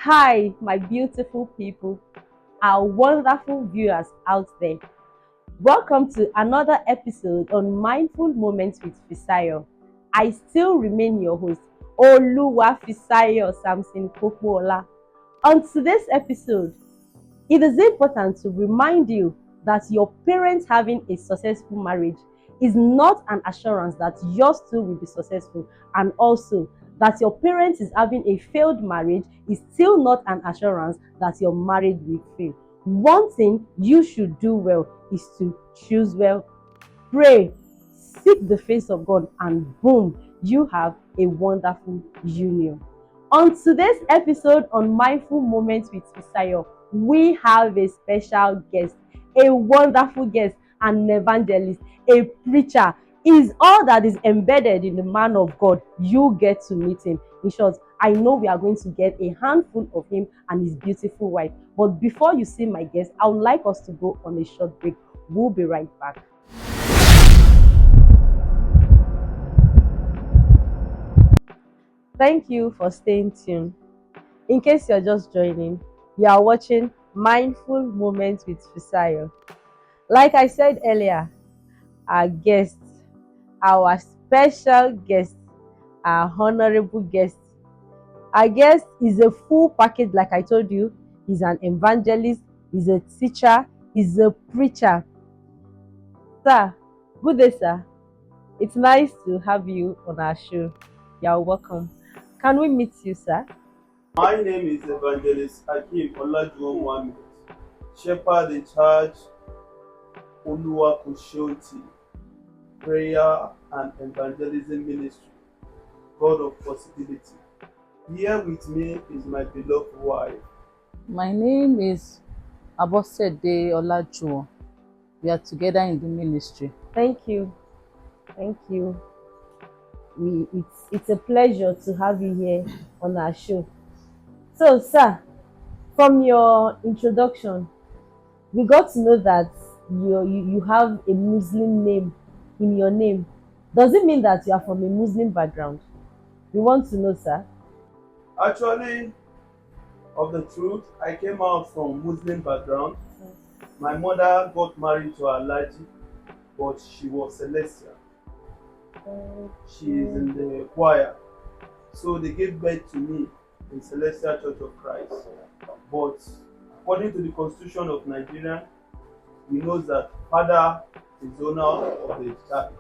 Hi, my beautiful people, our wonderful viewers out there. Welcome to another episode on Mindful Moments with Fisayo. I still remain your host, Oluwa Fisayo Samson Popola. On today's episode, it is important to remind you that your parents having a successful marriage is not an assurance that yours too will be successful, and also that your parents is having a failed marriage is still not an assurance that your marriage will fail. One thing you should do well is to choose well, pray, seek the face of God, and boom, you have a wonderful union. On today's episode on Mindful Moments with Fisayo, we have a special guest, a wonderful guest, an evangelist, a preacher. Is all that is embedded in the man of God. You get to meet him. In short, I know we are going to get a handful of him and his beautiful wife. But before you see my guest, I would like us to go on a short break. We'll be right back. Thank you for staying tuned. In case you're just joining, you are watching Mindful Moments with Fisayo. Like I said earlier, our guest, our special guest, our honorable guest. Our guest is a full package, like I told you. He's an evangelist, he's a teacher, he's a preacher. Sir, good day, sir. It's nice to have you on our show. You're welcome. Can we meet you, sir? My name is Evangelist Hakeem Olajuwon Mohammed, Shepherd in Charge, Oluwa Kushoti, Prayer and Evangelism Ministry, God of Possibility. Here with me is my beloved wife. My name is Abosede Olajuwon. We are together in the ministry. Thank you. Thank you. It's a pleasure to have you here on our show. So, sir, from your introduction, we got to know that you have a Muslim name in your name. Does it mean that you are from a Muslim background? We want to know, sir. Actually, of the truth, I came out from Muslim background. My mother got married to Alhaji, but she was Celestial. She is in the choir. So they gave birth to me in Celestial Church of Christ. But according to the constitution of Nigeria, we know that father is the owner of the child.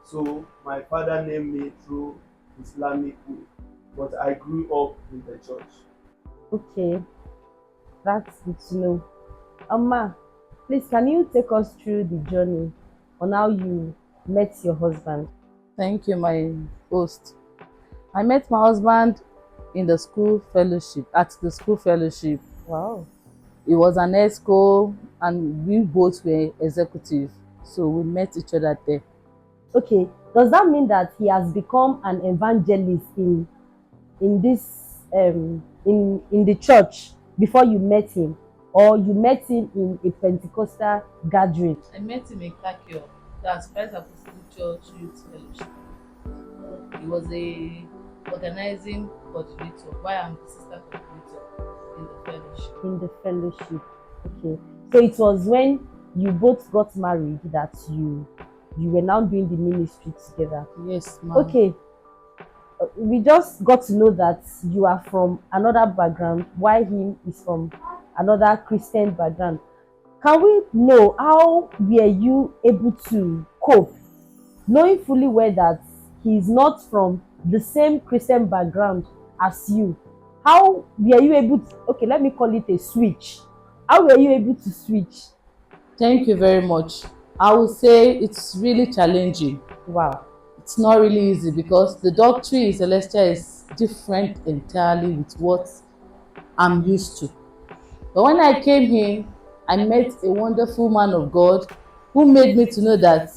So my father named me through Islamic way, but I grew up in the church. Okay, that's good to know. Amma, please can you take us through the journey on how you met your husband? Thank you, my host. I met my husband in the school fellowship, at the school fellowship. Wow. He was an ESCO and we both were executive. So we met each other there. Okay, does that mean that he has become an evangelist in this in the church before you met him, or you met him in a Pentecostal gathering? I met him in Kakio, that's Christ Apostolic Church Youth Fellowship. He was a organizing coordinator, while I'm the sister coordinator in the fellowship. In the fellowship. Okay, so it was when you both got married that you were now doing the ministry together. Yes, ma'am. Okay, we just got to know that you are from another background while he is from another Christian background. Can we know how were you able to cope, knowing fully well that he is not from the same Christian background as you? How were you able to, okay, let me call it a switch. How were you able to switch? Thank you very much. I would say it's really challenging. Wow. It's not really easy because the doctrine in Celestia is different entirely with what I'm used to. But when I came in, I met a wonderful man of God who made me to know that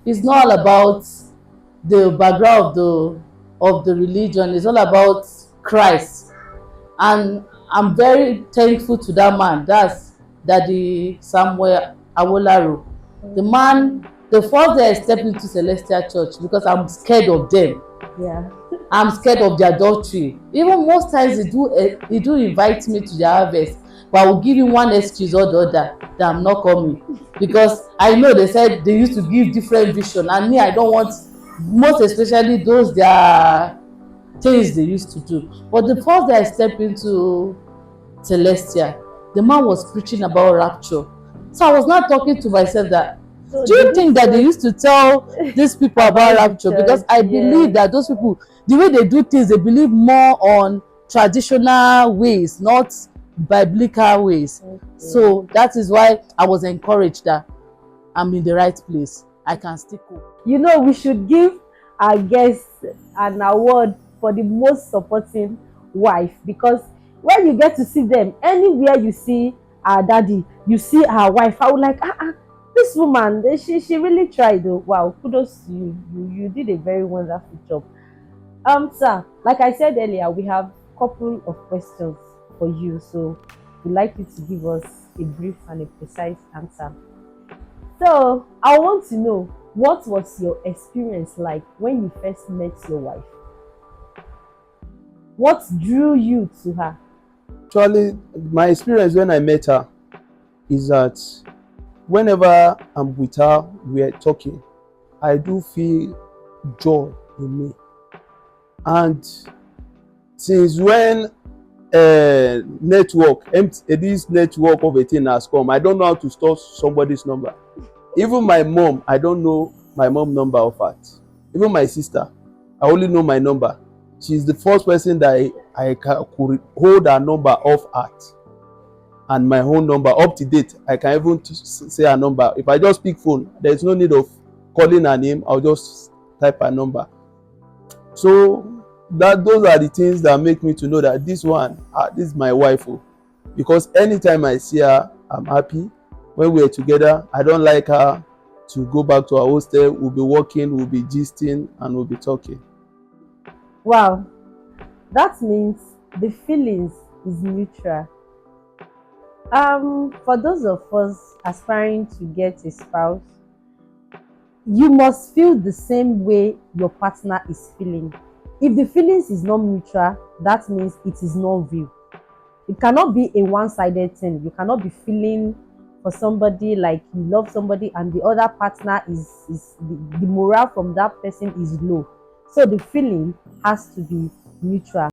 it's not all about the background of the religion, it's all about Christ. And I'm very thankful to that man. That's Daddy Samuel Awolaro. The man, the first day I stepped into Celestial Church, because I'm scared of them. Yeah. I'm scared of the adultery. Even most times he do invite me to the harvest, but I will give him one excuse or the other that I'm not coming, because I know they said they used to give different vision, and me I don't want, most especially those their things they used to do. But the first day I step into Celestia, the man was preaching about rapture. So I was not talking to myself that, So do you did think that they used to tell these people about about the rapture? Because church? I Yeah. believe that those people, the way they do things, they believe more on traditional ways, not biblical ways. Okay. So that is why I was encouraged that I'm in the right place. I can still cope. You know, we should give our guests an award for the most supporting wife, because when you get to see them anywhere, you see our daddy, you see our wife, I would like, this woman, she really tried though. Wow, kudos to you. You did a very wonderful job. Sir, like I said earlier, we have a couple of questions for you, so we'd like you to give us a brief and a precise answer. So I want to know, what was your experience like when you first met your wife? What drew you to her? Actually, my experience when I met her is that whenever I'm with her, we are talking, I do feel joy in me. And since when this network of a thing has come, I don't know how to store somebody's number. Even my mom, I don't know my mom number of heart. Even my sister, I only know my number. She's the first person that I could hold her number off heart, and my own number up to date. I can even say her number. If I just pick phone, there's no need of calling her name. I'll just type her number. So those are the things that make me to know that this one, this is my wife. Oh. Because anytime I see her, I'm happy. When we're together, I don't like her to go back to our hostel. We'll be walking, we'll be gisting, and we'll be talking. Wow, that means the feelings is mutual. For those of us aspiring to get a spouse, you must feel the same way your partner is feeling. If the feelings is not mutual, that means it is not real. It cannot be a one-sided thing. You cannot be feeling for somebody, like you love somebody, and the other partner is the morale from that person is low. So the feeling has to be mutual.